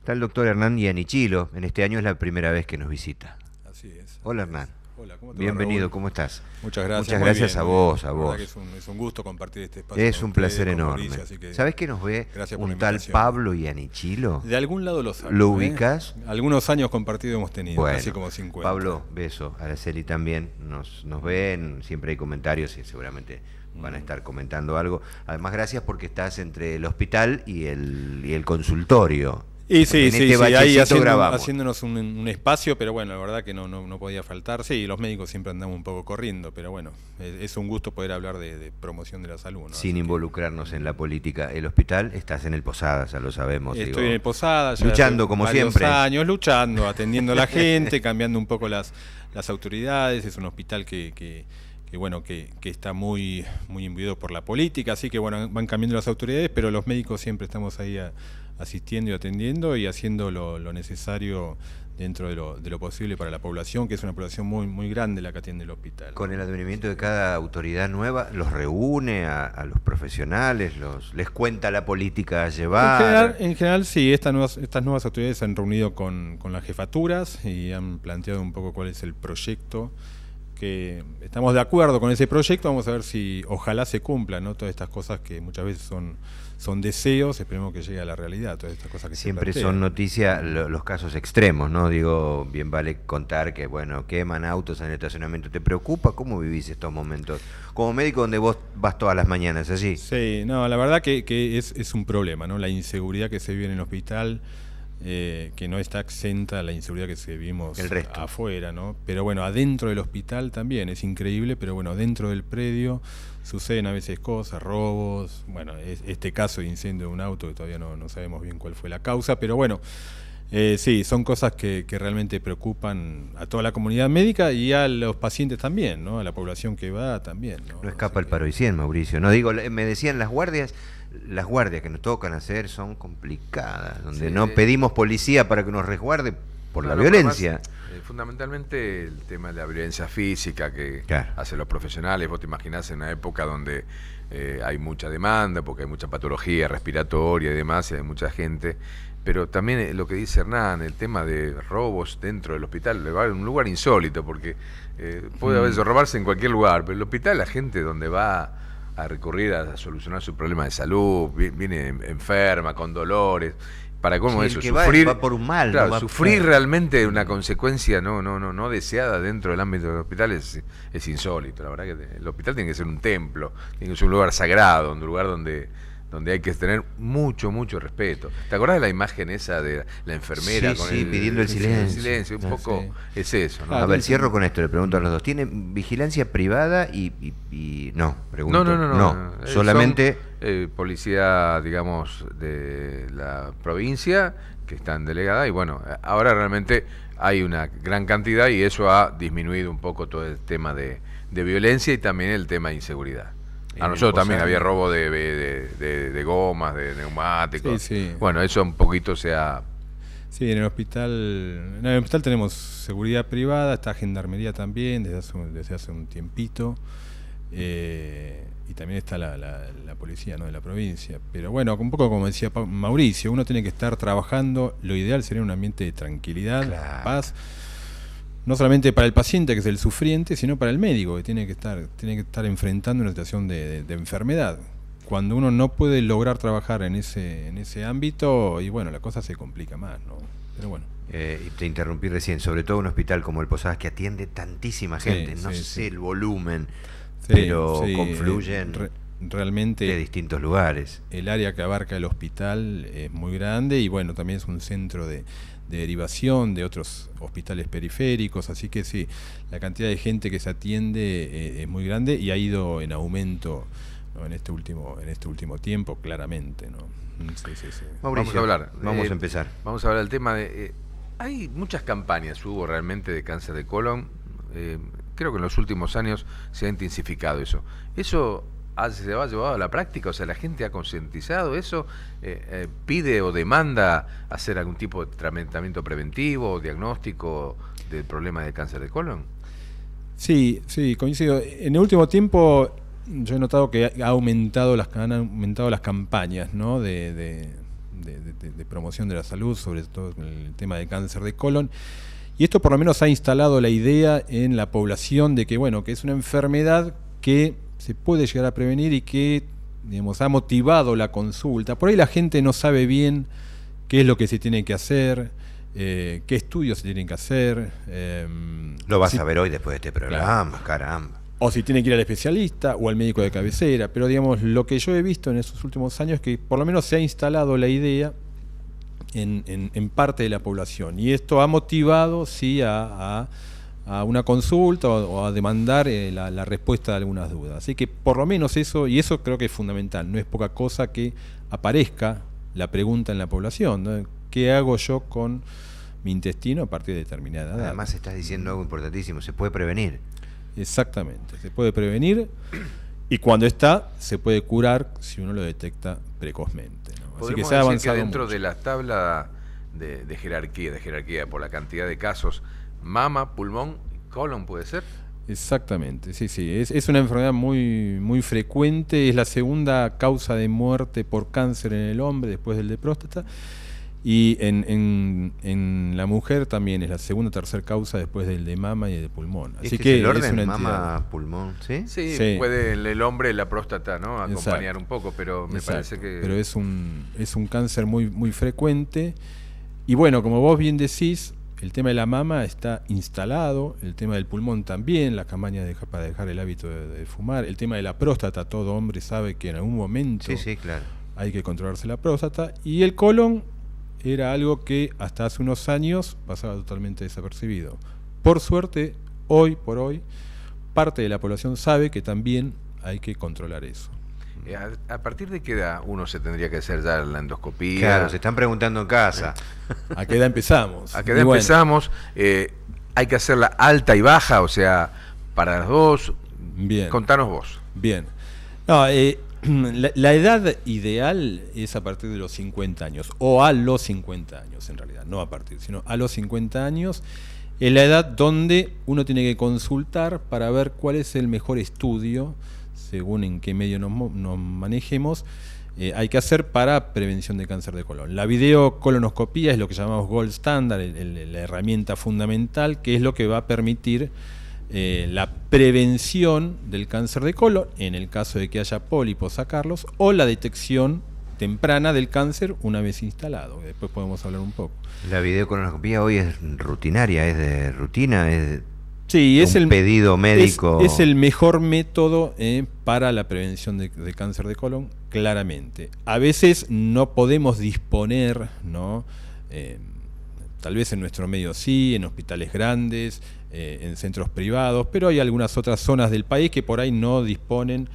Está el doctor Hernán Iannichilo. En este año es la primera vez que nos visita. Así es. Hola, Hernán. Hola, ¿cómo te va, Bienvenido, Raúl? ¿cómo estás? Muchas gracias. Muchas muy gracias bien, a muy vos, bien. a La verdad vos. que es un gusto compartir este espacio. Es con un ustedes, placer con enorme. Mauricio, así que ¿Sabés que nos ve gracias por un la tal invitación. Pablo Iannichilo? De algún lado lo sabes. ¿Lo ubicas? Algunos años compartidos hemos tenido, Bueno, casi como 50. Pablo, beso. Araceli también nos ven, siempre hay comentarios y seguramente van a estar comentando algo. Además, gracias porque estás entre el hospital y el consultorio. Y sí, En este ahí bachecito grabamos. haciéndonos un espacio, pero bueno, la verdad que no podía faltar. Sí, los médicos siempre andamos un poco corriendo, pero bueno, es un gusto poder hablar de promoción de la salud, ¿no? Sin Así involucrarnos en la política. El hospital, estás en el Posadas, ya lo sabemos. Estoy en el Posada, ya luchando hace como varios siempre. años, luchando, atendiendo a la gente, cambiando un poco las autoridades. Es un hospital que está muy imbuido por la política, así que bueno, van cambiando las autoridades, pero los médicos siempre estamos ahí asistiendo y atendiendo y haciendo lo necesario dentro de lo posible para la población, que es una población muy grande la que atiende el hospital. Con el advenimiento de cada autoridad nueva, los reúne a los profesionales, les cuenta la política a llevar. En general sí, estas nuevas autoridades se han reunido con las jefaturas y han planteado un poco cuál es el proyecto, que estamos de acuerdo con ese proyecto. Vamos a ver si ojalá se cumplan, ¿no? Todas estas cosas que muchas veces son deseos, esperemos que llegue a la realidad, todas estas cosas que siempre se son noticia los casos extremos, ¿no? Digo, bien vale contar que, bueno, queman autos en el estacionamiento. ¿Te preocupa? ¿Cómo vivís estos momentos? Como médico donde vos vas todas las mañanas, ¿allí? Sí, no, la verdad que es un problema, ¿no? La inseguridad que se vive en el hospital, que no está exenta a la inseguridad que se vivimos afuera, ¿no? Pero bueno, adentro del hospital también es increíble, pero bueno, dentro del predio suceden a veces cosas, robos, bueno, este caso de incendio de un auto que todavía no sabemos bien cuál fue la causa, pero bueno, sí, son cosas que realmente preocupan a toda la comunidad médica y a los pacientes también, ¿no? A la población que va también, ¿no? No escapa el paro y 100, Mauricio. No digo, me decían las guardias que nos tocan hacer son complicadas, donde sí, no pedimos policía para que nos resguarde por la violencia. Además, fundamentalmente el tema de la violencia física que claro. hacen los profesionales. Vos te imaginás en una época donde hay mucha demanda, porque hay mucha patología respiratoria y demás, y hay mucha gente. Pero también lo que dice Hernán, el tema de robos dentro del hospital, un lugar insólito, porque puede haber robarse en cualquier lugar, pero el hospital, la gente donde va a recurrir a solucionar su problema de salud, viene enferma, con dolores, para cómo eso, sufrir va por un mal, claro, no va sufrir realmente una consecuencia no deseada dentro del ámbito del hospital es insólito. La verdad que el hospital tiene que ser un templo, tiene que ser un lugar sagrado, un lugar donde hay que tener mucho respeto. ¿Te acordás de la imagen esa de la enfermera pidiendo el silencio? Un poco es eso, ¿no? A ver, cierro con esto, le pregunto a los dos. ¿Tiene vigilancia privada y no? Pregunto. No. Solamente policía, digamos, de la provincia que están delegada, y bueno, ahora realmente hay una gran cantidad y eso ha disminuido un poco todo el tema de violencia y también el tema de inseguridad. A nosotros también había robo de gomas, de neumáticos. Sí. Bueno, eso un poquito se ha... Sí, en el hospital tenemos seguridad privada, está gendarmería también desde hace un tiempito, y también está la policía, ¿no?, de la provincia. Pero bueno, un poco como decía Mauricio, uno tiene que estar trabajando, lo ideal sería un ambiente de tranquilidad, paz. No solamente para el paciente, que es el sufriente, sino para el médico, que tiene que estar enfrentando una situación de enfermedad. Cuando uno no puede lograr trabajar en ese ámbito, y bueno, la cosa se complica más, ¿no? Pero bueno. Y te interrumpí recién, sobre todo un hospital como el Posadas, que atiende tantísima gente, no sé el volumen, pero confluyen realmente de distintos lugares. El área que abarca el hospital es muy grande y bueno, también es un centro de derivación de otros hospitales periféricos, así que sí, la cantidad de gente que se atiende es muy grande y ha ido en aumento, ¿no?, en este último tiempo, claramente, ¿no? Sí. Mauricio, vamos a empezar. Vamos a hablar del tema de... hay muchas campañas, hubo realmente de cáncer de colon, creo que en los últimos años se ha intensificado eso. ¿Eso se ha llevado a la práctica? O sea, ¿la gente ha concientizado eso? ¿Pide o demanda hacer algún tipo de tratamiento preventivo o diagnóstico del problema de cáncer de colon? Sí, coincido. En el último tiempo yo he notado que han aumentado las campañas, ¿no?, de de promoción de la salud, sobre todo el tema de cáncer de colon. Y esto por lo menos ha instalado la idea en la población de que, bueno, que es una enfermedad que se puede llegar a prevenir y que, digamos, ha motivado la consulta. Por ahí la gente no sabe bien qué es lo que se tiene que hacer, qué estudios se tienen que hacer. Lo vas a ver hoy después de este programa, claro. Caramba. O si tiene que ir al especialista o al médico de cabecera. Pero, digamos, lo que yo he visto en estos últimos años es que por lo menos se ha instalado la idea en parte de la población. Y esto ha motivado, sí, a una consulta o a demandar la respuesta de algunas dudas. Así que por lo menos eso, y eso creo que es fundamental, no es poca cosa que aparezca la pregunta en la población, ¿no? ¿Qué hago yo con mi intestino a partir de determinada edad? Además estás diciendo algo importantísimo, se puede prevenir. Exactamente, se puede prevenir y cuando está, se puede curar si uno lo detecta precozmente, ¿no? Así que se ha avanzado que dentro mucho. de la tabla de jerarquía por la cantidad de casos, mama, pulmón, colon, ¿puede ser? Exactamente, sí, es una enfermedad muy frecuente, es la segunda causa de muerte por cáncer en el hombre después del de próstata, y en la mujer también es la segunda o tercera causa después del de mama y el de pulmón. Así que el orden, es una mama, entidad. pulmón, ¿sí? Sí, Sí. puede el hombre, la próstata, ¿no? Acompañar Exacto. un poco, pero me Exacto. parece que... Pero es un cáncer muy frecuente. Y bueno, como vos bien decís, el tema de la mama está instalado, el tema del pulmón también, la campaña para dejar el hábito de fumar, el tema de la próstata, todo hombre sabe que en algún momento Sí, claro. hay que controlarse la próstata, y el colon era algo que hasta hace unos años pasaba totalmente desapercibido. Por suerte, hoy por hoy, parte de la población sabe que también hay que controlar eso. ¿A partir de qué edad uno se tendría que hacer ya la endoscopía? Claro, se están preguntando en casa. ¿A qué edad empezamos? ¿A qué edad Y bueno, empezamos? ¿Hay que hacerla alta y baja? O sea, para las dos. Bien. Contanos vos. Bien. No, la edad ideal es a partir de los 50 años, o a los 50 años en realidad, no a partir, sino a los 50 años. Es la edad donde uno tiene que consultar para ver cuál es el mejor estudio, según en qué medio nos manejemos, hay que hacer para prevención de cáncer de colon. La videocolonoscopía es lo que llamamos gold standard, la herramienta fundamental, que es lo que va a permitir la prevención del cáncer de colon, en el caso de que haya pólipos, sacarlos, o la detección temprana del cáncer una vez instalado. Después podemos hablar un poco. La videocolonoscopía hoy es rutinaria, es de rutina, es Sí, es un el pedido médico. Es el mejor método para la prevención de cáncer de colon, claramente. A veces no podemos disponer, ¿no? Tal vez en nuestro medio sí, en hospitales grandes, en centros privados, pero hay algunas otras zonas del país que por ahí no disponen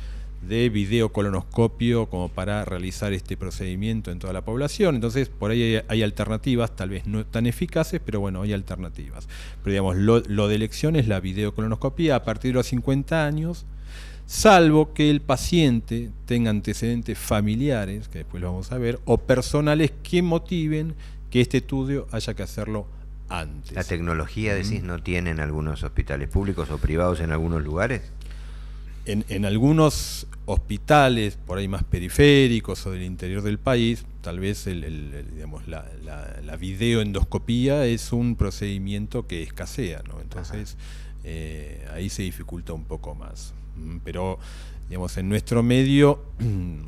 de videocolonoscopio como para realizar este procedimiento en toda la población. Entonces por ahí hay alternativas, tal vez no tan eficaces, pero bueno, hay alternativas. Pero digamos, lo de elección es la videocolonoscopia a partir de los 50 años, salvo que el paciente tenga antecedentes familiares, que después lo vamos a ver, o personales que motiven que este estudio haya que hacerlo antes. ¿La tecnología, decís, no tiene en algunos hospitales públicos o privados en algunos lugares? En algunos hospitales, por ahí más periféricos o del interior del país, tal vez digamos, la videoendoscopía es un procedimiento que escasea, ¿no? Entonces ahí se dificulta un poco más. Pero digamos, en nuestro medio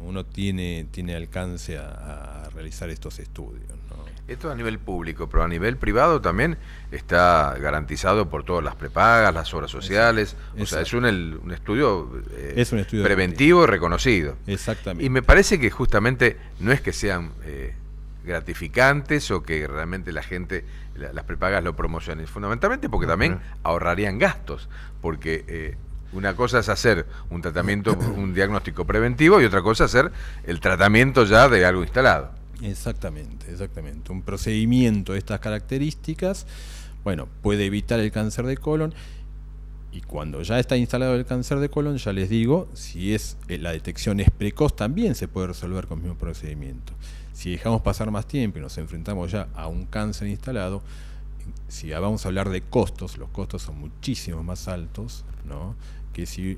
uno tiene alcance a realizar estos estudios, ¿no? Esto a nivel público, pero a nivel privado también está garantizado por todas las prepagas, las obras sociales. O sea, es un estudio, es un estudio preventivo y reconocido. Exactamente. Y me parece que justamente no es que sean gratificantes o que realmente la gente, las prepagas lo promocionen, fundamentalmente porque también ahorrarían gastos, porque una cosa es hacer un tratamiento, un diagnóstico preventivo, y otra cosa es hacer el tratamiento ya de algo instalado. Exactamente. Un procedimiento de estas características, bueno, puede evitar el cáncer de colon, y cuando ya está instalado el cáncer de colon, ya les digo, si la detección es precoz, también se puede resolver con el mismo procedimiento. Si dejamos pasar más tiempo y nos enfrentamos ya a un cáncer instalado, si vamos a hablar de costos, los costos son muchísimo más altos, ¿no?, que si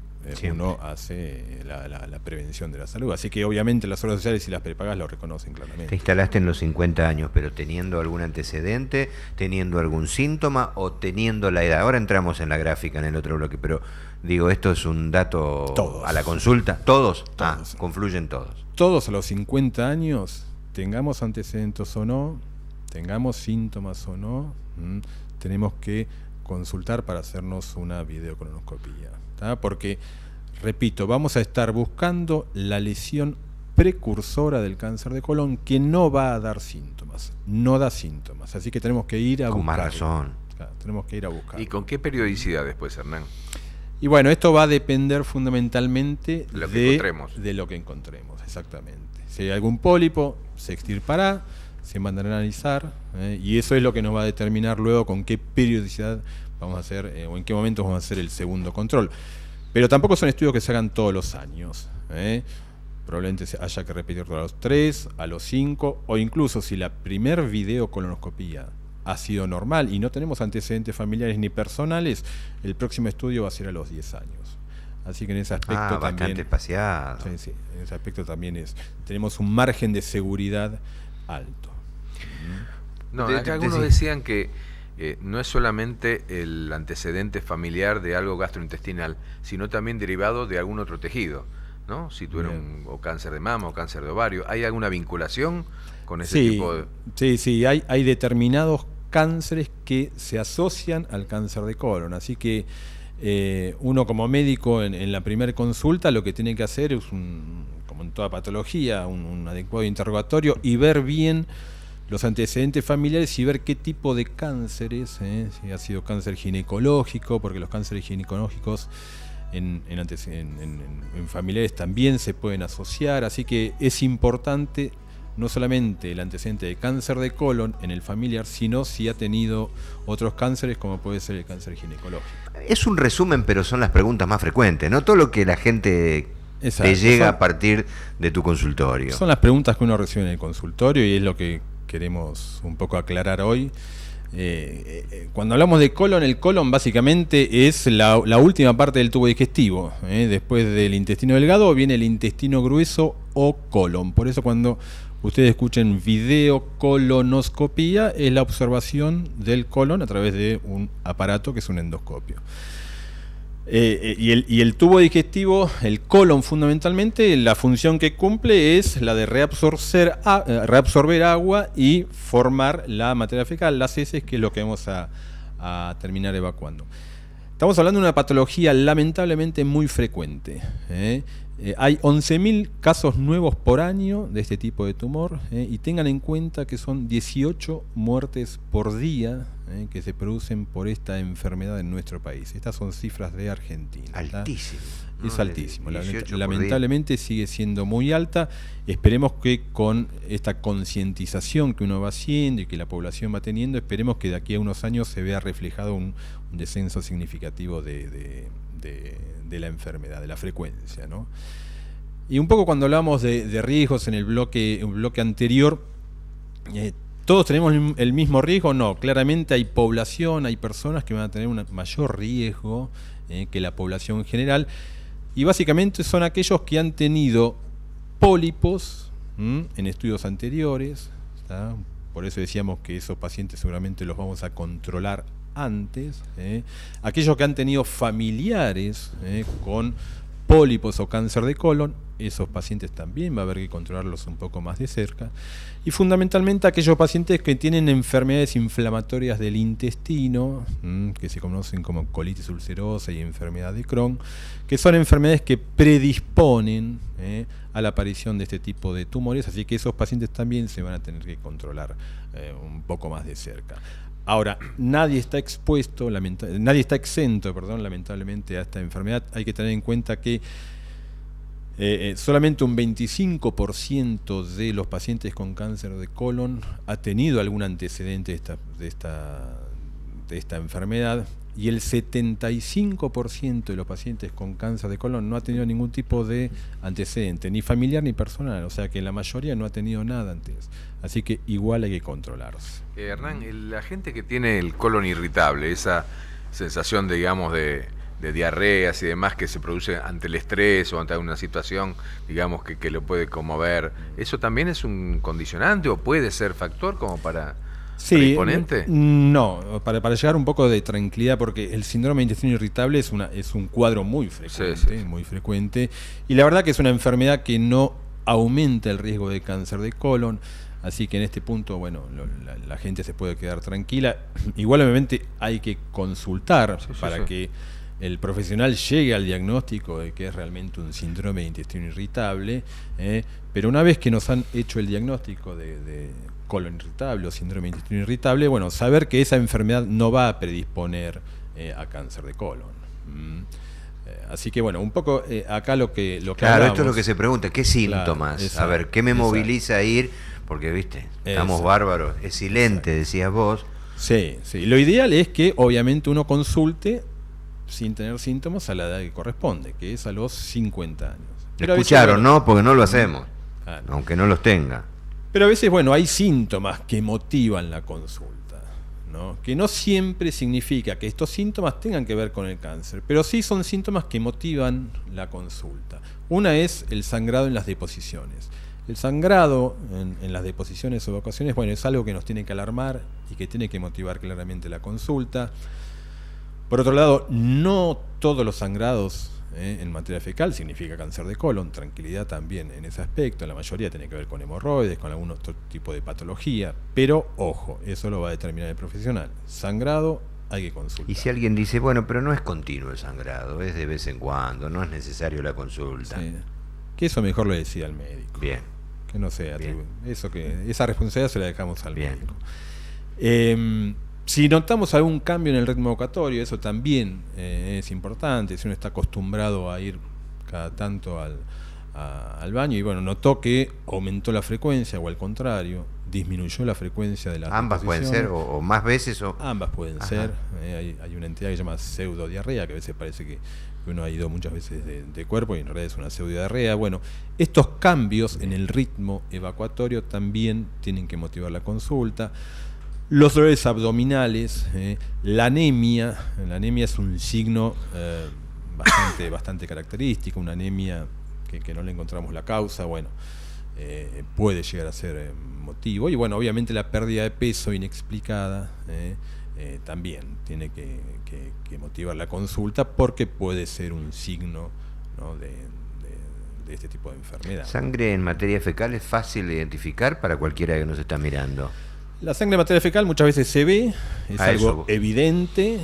uno hace la prevención de la salud. Así que obviamente las obras sociales y las prepagas lo reconocen claramente. Te instalaste en los 50 años, pero teniendo algún antecedente, teniendo algún síntoma o teniendo la edad. Ahora entramos en la gráfica en el otro bloque, pero digo, esto es un dato Todos. a la consulta. ¿Todos? Todos. Confluyen todos. Todos a los 50 años, tengamos antecedentes o no, tengamos síntomas o no, tenemos que consultar para hacernos una videocolonoscopía, ¿tá? Porque, repito, vamos a estar buscando la lesión precursora del cáncer de colon que no va a dar síntomas, no da síntomas, así que tenemos que ir a buscar. Con más razón. Claro, tenemos que ir a buscar. ¿Y con qué periodicidad después, Hernán? Y bueno, esto va a depender fundamentalmente de lo que encontremos. De lo que encontremos, exactamente. Si hay algún pólipo, se extirpará, se mandará a analizar, y eso es lo que nos va a determinar luego con qué periodicidad vamos a hacer, o en qué momento vamos a hacer el segundo control. Pero tampoco son estudios que se hagan todos los años. Probablemente haya que repetirlo a los 3, a los 5, o incluso si la primer videocolonoscopía ha sido normal y no tenemos antecedentes familiares ni personales, el próximo estudio va a ser a los 10 años. Así que en ese aspecto también, bastante espaciado. Sí, en ese aspecto también tenemos un margen de seguridad alto. No, acá algunos decían que no es solamente el antecedente familiar de algo gastrointestinal, sino también derivado de algún otro tejido, ¿no? Si tuvieron o cáncer de mama o cáncer de ovario, ¿hay alguna vinculación con ese tipo de...? Sí, hay determinados cánceres que se asocian al cáncer de colon, así que uno como médico en la primera consulta lo que tiene que hacer es, como en toda patología, un adecuado interrogatorio y ver bien los antecedentes familiares y ver qué tipo de cánceres, si ha sido cáncer ginecológico, porque los cánceres ginecológicos en familiares también se pueden asociar, así que es importante no solamente el antecedente de cáncer de colon en el familiar, sino si ha tenido otros cánceres como puede ser el cáncer ginecológico. Es un resumen, pero son las preguntas más frecuentes, ¿no? Todo lo que la gente te llega a partir de tu consultorio. Son las preguntas que uno recibe en el consultorio y es lo que queremos un poco aclarar hoy. Cuando hablamos de colon, el colon básicamente es la última parte del tubo digestivo. Después del intestino delgado viene el intestino grueso o colon. Por eso cuando ustedes escuchen videocolonoscopía, es la observación del colon a través de un aparato que es un endoscopio. Y el tubo digestivo, el colon fundamentalmente, la función que cumple es la de reabsorber agua y formar la materia fecal, las heces, que es lo que vamos a terminar evacuando. Estamos hablando de una patología lamentablemente muy frecuente. Hay 11.000 casos nuevos por año de este tipo de tumor, y tengan en cuenta que son 18 muertes por día que se producen por esta enfermedad en nuestro país. Estas son cifras de Argentina. Altísimo. Es altísimo. Lamentablemente sigue siendo muy alta. Esperemos que con esta concientización que uno va haciendo y que la población va teniendo, esperemos que de aquí a unos años se vea reflejado un descenso significativo de la enfermedad, de la frecuencia, ¿no? Y un poco cuando hablamos de riesgos en el bloque anterior, ¿todos tenemos el mismo riesgo? No, claramente hay población, hay personas que van a tener un mayor riesgo que la población en general, y básicamente son aquellos que han tenido pólipos en estudios anteriores, ¿tá? Por eso decíamos que esos pacientes seguramente los vamos a controlar antes, aquellos que han tenido familiares con pólipos o cáncer de colon, esos pacientes también va a haber que controlarlos un poco más de cerca, y fundamentalmente aquellos pacientes que tienen enfermedades inflamatorias del intestino, que se conocen como colitis ulcerosa y enfermedad de Crohn, que son enfermedades que predisponen a la aparición de este tipo de tumores, así que esos pacientes también se van a tener que controlar un poco más de cerca. Ahora, nadie está exento, lamentablemente, a esta enfermedad. Hay que tener en cuenta que solamente un 25% de los pacientes con cáncer de colon ha tenido algún antecedente de esta enfermedad, y el 75% de los pacientes con cáncer de colon no ha tenido ningún tipo de antecedente, ni familiar ni personal, o sea que la mayoría no ha tenido nada antes. Así que igual hay que controlarse. Hernán, la gente que tiene el colon irritable, esa sensación, digamos, de diarreas y demás que se produce ante el estrés o ante una situación, digamos, que lo puede conmover, ¿eso también es un condicionante o puede ser factor como para... Sí, ¿Predisponente? No, para llegar un poco de tranquilidad, porque el síndrome de intestino irritable es un cuadro muy frecuente, muy frecuente, y la verdad que es una enfermedad que no aumenta el riesgo de cáncer de colon, así que en este punto, bueno, la gente se puede quedar tranquila. Igual obviamente hay que consultar para que el profesional llegue al diagnóstico de que es realmente un síndrome de intestino irritable, pero una vez que nos han hecho el diagnóstico de colon irritable o síndrome de intestino irritable, bueno, saber que esa enfermedad no va a predisponer a cáncer de colon. Así que bueno, un poco acá lo que claro, hablamos, esto es lo que se pregunta, ¿qué síntomas? Exacto, a ver, ¿qué me moviliza a ir? Porque, viste, estamos bárbaros, es silente, decías vos. Sí, lo ideal es que obviamente uno consulte sin tener síntomas a la edad que corresponde, que es a los 50 años. Pero escucharon, veces, ¿no? Porque no lo hacemos, claro, aunque no los tenga. Pero a veces, bueno, hay síntomas que motivan la consulta, ¿no? Que no siempre significa que estos síntomas tengan que ver con el cáncer, pero sí son síntomas que motivan la consulta. Una es el sangrado en las deposiciones. El sangrado en las deposiciones o evacuaciones, bueno, es algo que nos tiene que alarmar y que tiene que motivar claramente la consulta. Por otro lado, no todos los sangrados en materia fecal significa cáncer de colon, tranquilidad también en ese aspecto, la mayoría tiene que ver con hemorroides, con algún otro tipo de patología, pero ojo, eso lo va a determinar el profesional. Sangrado hay que consultar. Y si alguien dice, bueno, pero no es continuo el sangrado, es de vez en cuando, no es necesario la consulta. Sí. Que eso mejor lo decida el médico. Bien. Que no sea esa responsabilidad se la dejamos al médico. Si notamos algún cambio en el ritmo evocatorio, eso también es importante. Si uno está acostumbrado a ir cada tanto al baño y bueno, notó que aumentó la frecuencia o al contrario, disminuyó la frecuencia de la ambas pueden ser o más veces o ambas pueden ser. Hay una entidad que se llama pseudodiarrea, que a veces parece que uno ha ido muchas veces de cuerpo y en realidad es una pseudodiarrea. Bueno, estos cambios en el ritmo evacuatorio también tienen que motivar la consulta. Los dolores abdominales, la anemia es un signo bastante característico, una anemia que no le encontramos la causa, bueno, puede llegar a ser motivo. Y bueno, obviamente la pérdida de peso inexplicada también tiene que motivar la consulta porque puede ser un signo, ¿no?, de este tipo de enfermedad. ¿Sangre en materia fecal es fácil de identificar para cualquiera que nos está mirando? La sangre en materia fecal muchas veces se ve, es algo evidente,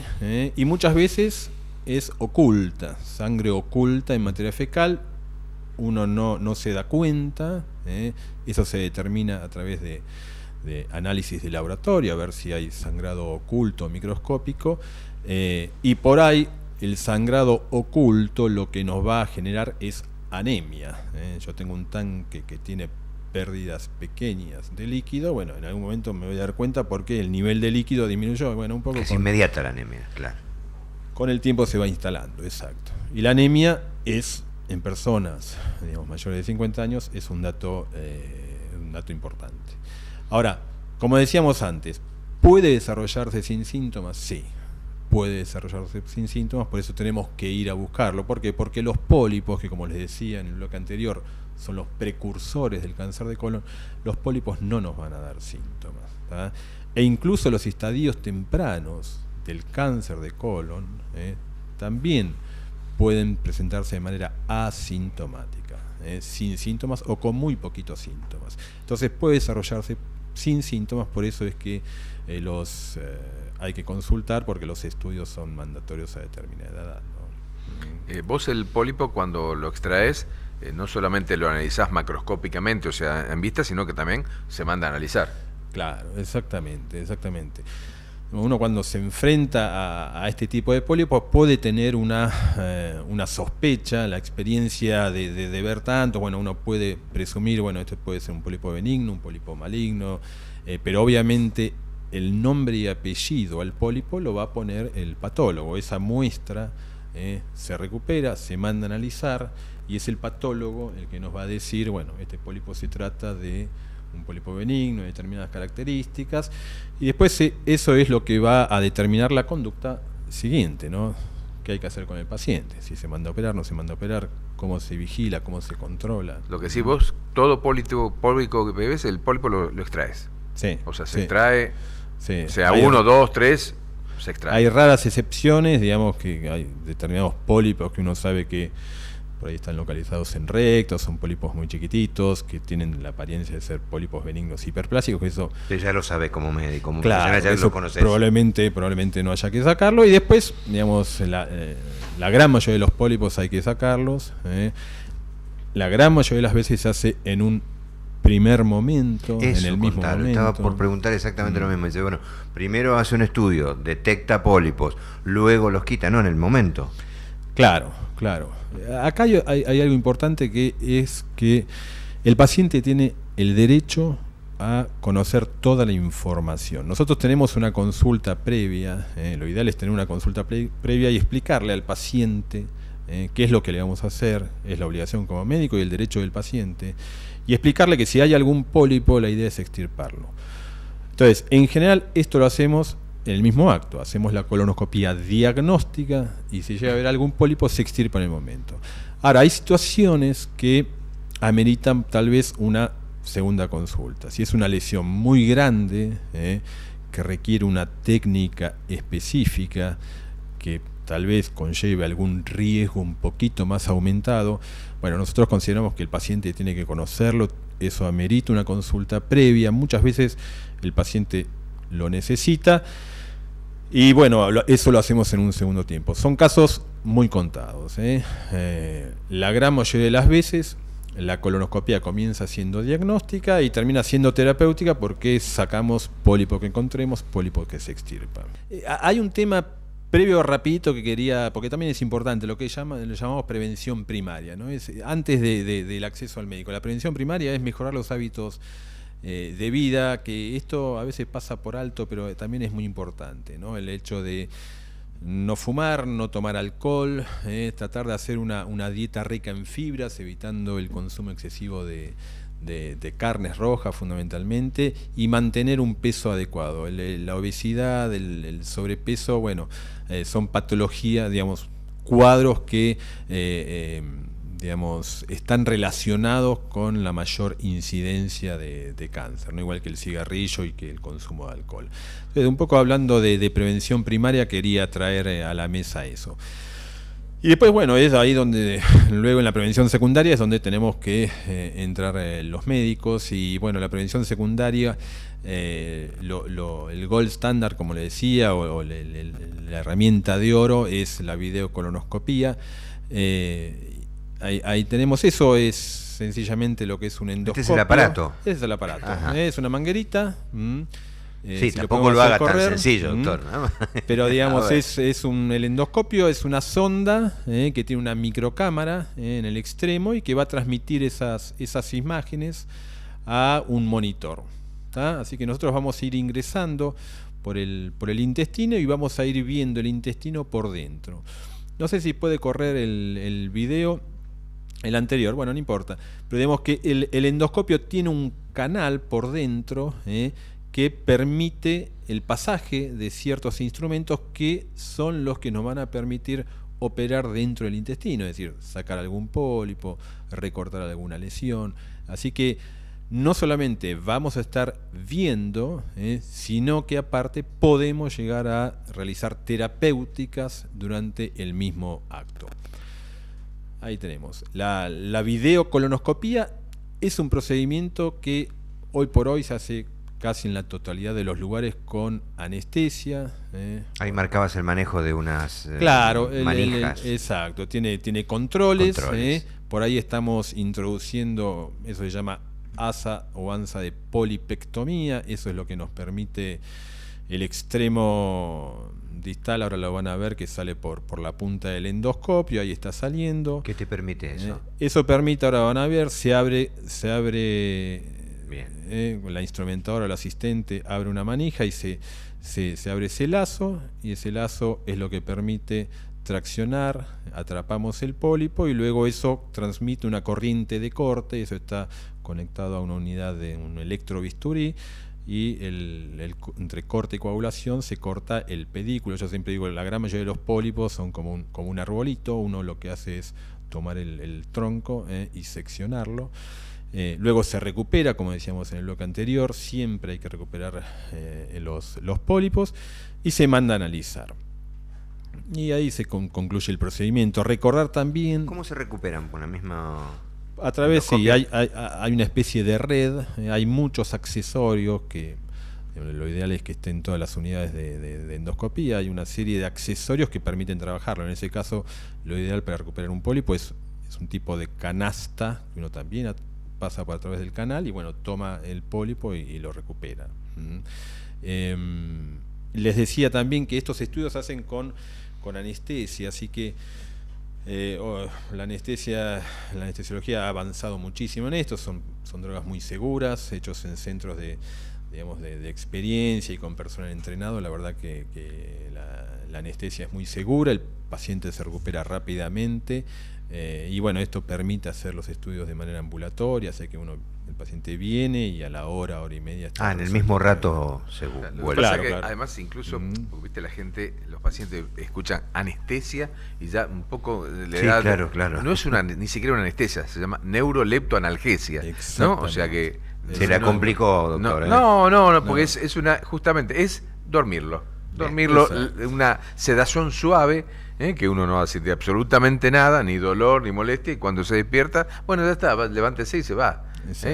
y muchas veces es oculta. Sangre oculta en materia fecal, uno no se da cuenta, eso se determina a través de análisis de laboratorio, a ver si hay sangrado oculto microscópico, y por ahí el sangrado oculto lo que nos va a generar es anemia. Yo tengo un tanque que tiene pérdidas pequeñas de líquido, bueno, en algún momento me voy a dar cuenta porque el nivel de líquido disminuyó, bueno, un poco. Es inmediata la anemia, claro. Con el tiempo se va instalando, exacto. Y la anemia es, en personas, digamos, mayores de 50 años, es un dato importante. Ahora, como decíamos antes, ¿puede desarrollarse sin síntomas? Sí, puede desarrollarse sin síntomas, por eso tenemos que ir a buscarlo. ¿Por qué? Porque los pólipos, que como les decía en el bloque anterior, son los precursores del cáncer de colon, los pólipos no nos van a dar síntomas, ¿tá? E incluso los estadios tempranos del cáncer de colon también pueden presentarse de manera asintomática, sin síntomas o con muy poquitos síntomas. Entonces puede desarrollarse sin síntomas, por eso es que hay que consultar porque los estudios son mandatorios a determinada edad, ¿no? Vos el pólipo cuando lo extraes no solamente lo analizás macroscópicamente, o sea, en vista, sino que también se manda a analizar. Claro, exactamente. Uno cuando se enfrenta a este tipo de pólipos puede tener una sospecha, la experiencia de ver tanto, bueno, uno puede presumir, bueno, esto puede ser un pólipo benigno, un pólipo maligno, pero obviamente el nombre y apellido al pólipo lo va a poner el patólogo. Esa muestra se recupera, se manda a analizar y es el patólogo el que nos va a decir, bueno, este pólipo se trata de un pólipo benigno, de determinadas características, y después eso es lo que va a determinar la conducta siguiente, ¿no? ¿Qué hay que hacer con el paciente? Si se manda a operar, no se manda a operar, cómo se vigila, cómo se controla. Lo que sí, vos, todo pólipo que bebes, el pólipo lo extraes. Sí. O sea, se extrae, sí. sea 1, 2, 3, se extrae. Hay raras excepciones, digamos que hay determinados pólipos que uno sabe que por ahí están localizados en rectos, son pólipos muy chiquititos, que tienen la apariencia de ser pólipos benignos hiperplásicos, que eso... Usted ya lo sabe como médico, como claro, profesional, ya eso lo conoces. probablemente no haya que sacarlo, y después, digamos, la gran mayoría de los pólipos hay que sacarlos. La gran mayoría de las veces se hace en un primer momento, Eso, en el mismo momento. Estaba por preguntar exactamente lo mismo. Dice, bueno, primero hace un estudio, detecta pólipos, luego los quita, no en el momento. Claro. Acá hay algo importante, que es que el paciente tiene el derecho a conocer toda la información. Nosotros tenemos una consulta previa, lo ideal es tener una consulta previa y explicarle al paciente qué es lo que le vamos a hacer, es la obligación como médico y el derecho del paciente, y explicarle que si hay algún pólipo, la idea es extirparlo. Entonces, en general, esto lo hacemos en el mismo acto. Hacemos la colonoscopía diagnóstica y si llega a haber algún pólipo, se extirpa en el momento. Ahora, hay situaciones que ameritan tal vez una segunda consulta. Si es una lesión muy grande, que requiere una técnica específica, que tal vez conlleve algún riesgo un poquito más aumentado, bueno, nosotros consideramos que el paciente tiene que conocerlo, eso amerita una consulta previa, muchas veces el paciente lo necesita, y bueno, eso lo hacemos en un segundo tiempo. Son casos muy contados. La gran mayoría de las veces la colonoscopia comienza siendo diagnóstica y termina siendo terapéutica porque sacamos pólipo que encontremos, pólipo que se extirpa. Hay un tema previo rapidito que quería, porque también es importante, lo que lo llamamos prevención primaria, ¿no? Es antes del acceso al médico. La prevención primaria es mejorar los hábitos de vida, que esto a veces pasa por alto, pero también es muy importante, ¿no? El hecho de no fumar, no tomar alcohol, tratar de hacer una dieta rica en fibras, evitando el consumo excesivo de carnes rojas fundamentalmente, y mantener un peso adecuado. La obesidad, el sobrepeso, bueno, son patologías, digamos, cuadros que digamos, están relacionados con la mayor incidencia de cáncer, ¿no? Igual que el cigarrillo y que el consumo de alcohol. Entonces, un poco hablando de prevención primaria, quería traer a la mesa eso. Y después, bueno, es ahí donde, luego en la prevención secundaria es donde tenemos que entrar los médicos, y bueno, la prevención secundaria, el gold standard, como le decía, o la herramienta de oro es la videocolonoscopía. Ahí tenemos, eso es sencillamente lo que es un endoscopio. Este es el aparato. Este es el aparato. Ajá. Es una manguerita. Sí, si tampoco lo haga tan sencillo, doctor, ¿no? Pero digamos, el endoscopio es una sonda que tiene una microcámara en el extremo y que va a transmitir esas imágenes a un monitor, ¿tá? Así que nosotros vamos a ir ingresando por el intestino y vamos a ir viendo el intestino por dentro. No sé si puede correr el video, el anterior, bueno, no importa. Pero digamos que el endoscopio tiene un canal por dentro que permite el pasaje de ciertos instrumentos que son los que nos van a permitir operar dentro del intestino, es decir, sacar algún pólipo, recortar alguna lesión. Así que no solamente vamos a estar viendo, sino que aparte podemos llegar a realizar terapéuticas durante el mismo acto. Ahí tenemos. La videocolonoscopía es un procedimiento que hoy por hoy se hace casi en la totalidad de los lugares con anestesia. Ahí marcabas el manejo de unas manijas. Exacto, tiene controles. Por ahí estamos introduciendo, eso se llama ASA o ANSA de polipectomía. Eso es lo que nos permite el extremo distal, ahora lo van a ver que sale por la punta del endoscopio, ahí está saliendo. ¿Qué te permite eso? Eso permite, ahora van a ver, se abre la instrumentadora o el asistente abre una manija y se abre ese lazo, y ese lazo es lo que permite traccionar, atrapamos el pólipo y luego eso transmite una corriente de corte, eso está conectado a una unidad de un electrobisturí, y entre corte y coagulación se corta el pedículo. Yo siempre digo, la gran mayoría de los pólipos son como un arbolito, uno lo que hace es tomar el tronco y seccionarlo. Luego se recupera, como decíamos en el bloque anterior, siempre hay que recuperar los pólipos y se manda a analizar. Y ahí se concluye el procedimiento. Recordar también... ¿Cómo se recuperan? ¿Por la misma...? A través, sí, hay una especie de red, hay muchos accesorios que... Lo ideal es que estén todas las unidades de endoscopía. Hay una serie de accesorios que permiten trabajarlo. En ese caso, lo ideal para recuperar un pólipo es un tipo de canasta que uno también pasa por a través del canal y bueno, toma el pólipo y lo recupera. Les decía también que estos estudios se hacen con anestesia, así que la anestesiología ha avanzado muchísimo en esto. Son drogas muy seguras, hechos en centros de experiencia y con personal entrenado. La verdad que la anestesia es muy segura, el paciente se recupera rápidamente, y bueno, esto permite hacer los estudios de manera ambulatoria, así que el paciente viene y a la hora y media está en el mismo rato se vuelve. Claro. Además, incluso, viste, los pacientes escuchan anestesia y ya un poco le da... Claro. No es ni siquiera una anestesia, se llama neuroleptoanalgesia, ¿no? O sea que... Se la complicó, doctor. No, porque justamente es dormirlo, una sedación suave, que uno no va a sentir absolutamente nada, ni dolor, ni molestia, y cuando se despierta, bueno, ya está, levántese y se va.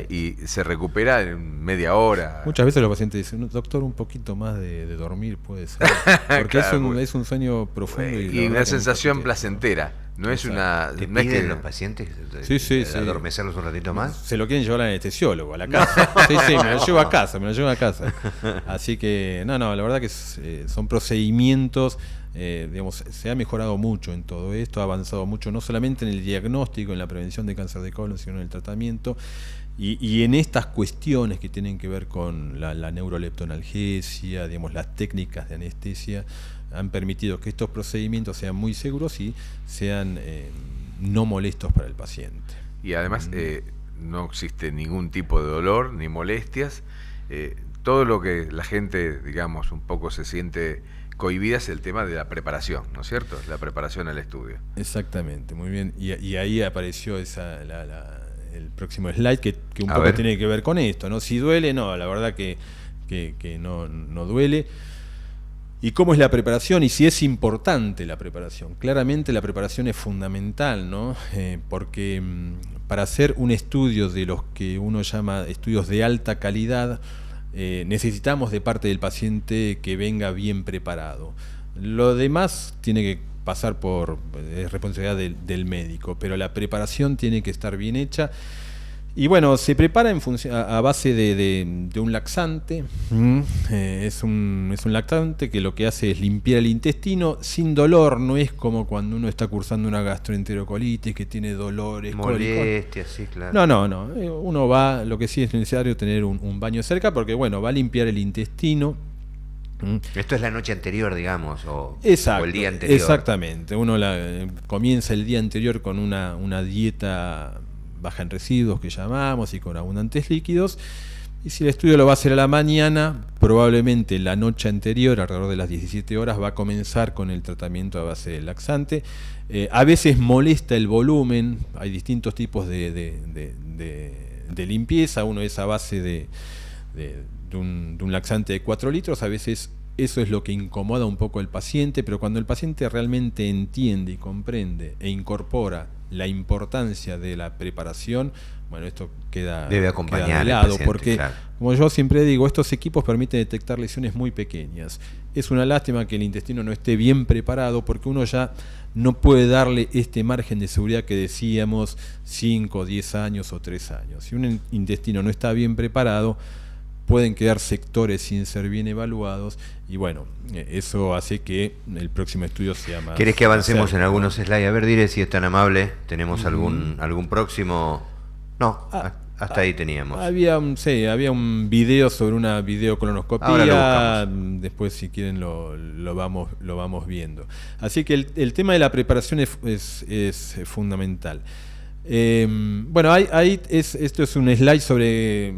Y se recupera en media hora. Muchas veces los pacientes dicen, doctor, un poquito más de dormir puede ser, porque claro, es un sueño profundo y una sensación placentera. No es una... ¿Te piden los pacientes adormecerlos un ratito más? Se lo quieren llevar al anestesiólogo, a la casa. Sí, me lo llevo a casa, Así que, no, la verdad que son procedimientos, se ha mejorado mucho en todo esto, ha avanzado mucho, no solamente en el diagnóstico, en la prevención de cáncer de colon, sino en el tratamiento. Y en estas cuestiones que tienen que ver con la neuroleptoanalgesia, las técnicas de anestesia, han permitido que estos procedimientos sean muy seguros y sean no molestos para el paciente. Y además no existe ningún tipo de dolor ni molestias. Todo lo que la gente, digamos, un poco se siente cohibida es el tema de la preparación, ¿no es cierto? La preparación al estudio. Exactamente, muy bien. Y ahí apareció el próximo slide que un poco tiene que ver con esto, ¿no? Si duele, no, la verdad que no duele. ¿Y cómo es la preparación? Y si es importante la preparación. Claramente la preparación es fundamental, ¿no? Porque para hacer un estudio de los que uno llama estudios de alta calidad, necesitamos de parte del paciente que venga bien preparado. Lo demás tiene que pasar por responsabilidad del médico, pero la preparación tiene que estar bien hecha. Y bueno, se prepara a base de un laxante. Es un laxante que lo que hace es limpiar el intestino sin dolor. No es como cuando uno está cursando una gastroenterocolitis que tiene dolores, molestias, sí, claro. No. Uno va, lo que sí es necesario tener un baño cerca, porque bueno, va a limpiar el intestino. Esto es la noche anterior, digamos, o el día anterior. Exactamente. Uno comienza el día anterior con una dieta baja en residuos, que llamamos, y con abundantes líquidos. Y si el estudio lo va a hacer a la mañana, probablemente la noche anterior, alrededor de las 17 horas, va a comenzar con el tratamiento a base de laxante. A veces molesta el volumen, hay distintos tipos de limpieza. Uno es a base de un laxante de 4 litros, a veces eso es lo que incomoda un poco al paciente, pero cuando el paciente realmente entiende y comprende e incorpora la importancia de la preparación, bueno, esto debe acompañar de lado, paciente, porque claro, como yo siempre digo, estos equipos permiten detectar lesiones muy pequeñas. Es una lástima que el intestino no esté bien preparado, porque uno ya no puede darle este margen de seguridad que decíamos, 5, 10 años o 3 años. Si un intestino no está bien preparado, pueden quedar sectores sin ser bien evaluados, y bueno, eso hace que el próximo estudio sea más... ¿Querés que avancemos en algunos slides? A ver, diré si es tan amable. ¿Tenemos algún próximo? No, Hasta ahí teníamos. Había un video sobre una Ahora videocolonoscopía. lo Después, si quieren, lo vamos viendo. Así que el tema de la preparación es fundamental. Bueno, esto es un slide sobre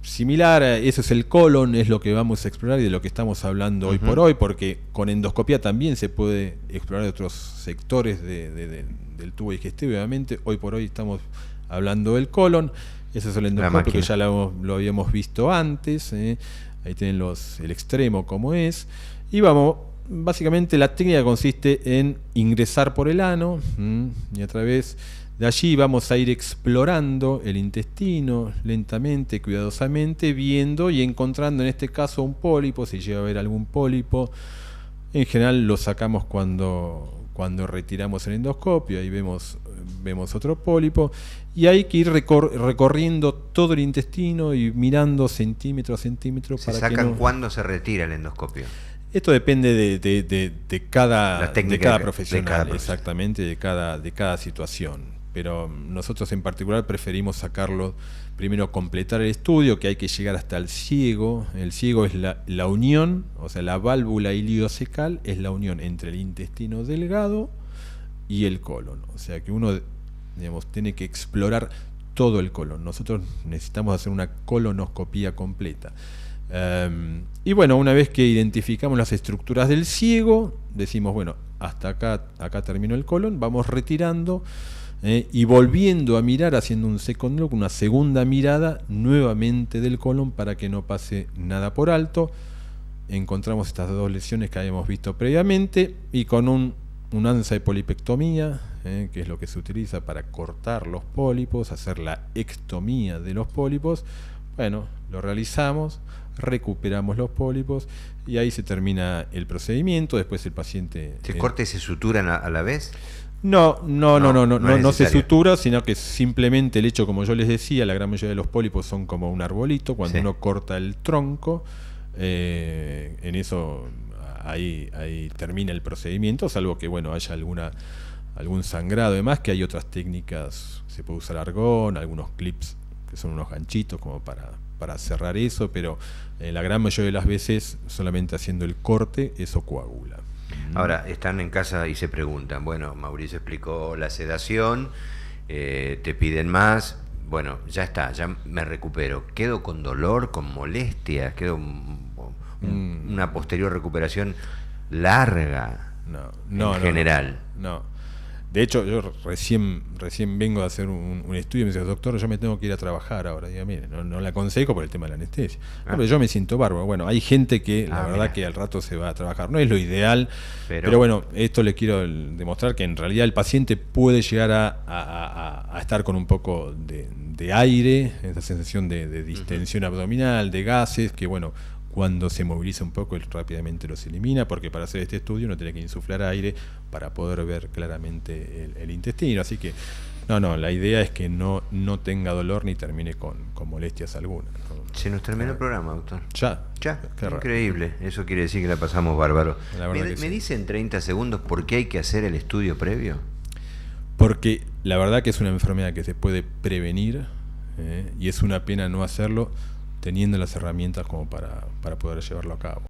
similar, eso es el colon, es lo que vamos a explorar y de lo que estamos hablando hoy por hoy, porque con endoscopía también se puede explorar otros sectores del tubo digestivo, obviamente. Hoy por hoy estamos hablando del colon. Ese es el endoscopio que ya lo habíamos visto antes. Ahí tienen el extremo como es. Y básicamente la técnica consiste en ingresar por el ano y a través de allí vamos a ir explorando el intestino lentamente, cuidadosamente, viendo y encontrando en este caso un pólipo, si llega a haber algún pólipo. En general lo sacamos cuando retiramos el endoscopio, ahí vemos otro pólipo, y hay que ir recorriendo todo el intestino y mirando centímetro a centímetro. ¿Se sacan cuándo se retira el endoscopio? Esto depende de cada profesional, exactamente, de cada situación. Pero nosotros en particular preferimos sacarlo, primero completar el estudio, que hay que llegar hasta el ciego. El ciego es la unión, o sea, la válvula iliocecal es la unión entre el intestino delgado y el colon. O sea que uno, digamos, tiene que explorar todo el colon. Nosotros necesitamos hacer una colonoscopía completa. Y bueno, una vez que identificamos las estructuras del ciego, decimos, bueno, hasta acá terminó el colon, vamos retirando y volviendo a mirar, haciendo un second look, una segunda mirada nuevamente del colon para que no pase nada por alto. Encontramos estas dos lesiones que habíamos visto previamente y con un ansa de polipectomía, que es lo que se utiliza para cortar los pólipos, hacer la ectomía de los pólipos. Bueno, lo realizamos, recuperamos los pólipos y ahí se termina el procedimiento. Después el paciente... ¿Se corta y se suturan a la vez? No se sutura, sino que simplemente el hecho, como yo les decía, la gran mayoría de los pólipos son como un arbolito. Cuando uno corta el tronco, en eso ahí termina el procedimiento, salvo que haya algún sangrado. Además que hay otras técnicas, se puede usar argón, algunos clips que son unos ganchitos como para cerrar eso, pero la gran mayoría de las veces solamente haciendo el corte eso coagula. Ahora, están en casa y se preguntan, bueno, Mauricio explicó la sedación, te piden más, bueno, ya está, ya me recupero, quedo con dolor, con molestias, quedo una posterior recuperación larga en general. No. De hecho, yo recién vengo a hacer un estudio y me dice, doctor, yo me tengo que ir a trabajar ahora. Digo, mire, no le aconsejo por el tema de la anestesia. Pero yo me siento bárbaro. Bueno, hay gente que la verdad que al rato se va a trabajar. No es lo ideal, pero bueno, esto le quiero demostrar que en realidad el paciente puede llegar a estar con un poco de aire, esa sensación de distensión abdominal, de gases, que bueno, cuando se moviliza un poco, él rápidamente los elimina, porque para hacer este estudio uno tiene que insuflar aire para poder ver claramente el intestino. Así que la idea es que no tenga dolor ni termine con molestias alguna. Se nos terminó el programa, doctor. Ya. Increíble. Eso quiere decir que la pasamos bárbaro. ¿Me dice en 30 segundos por qué hay que hacer el estudio previo? Porque la verdad que es una enfermedad que se puede prevenir, y es una pena no hacerlo teniendo las herramientas como para poder llevarlo a cabo.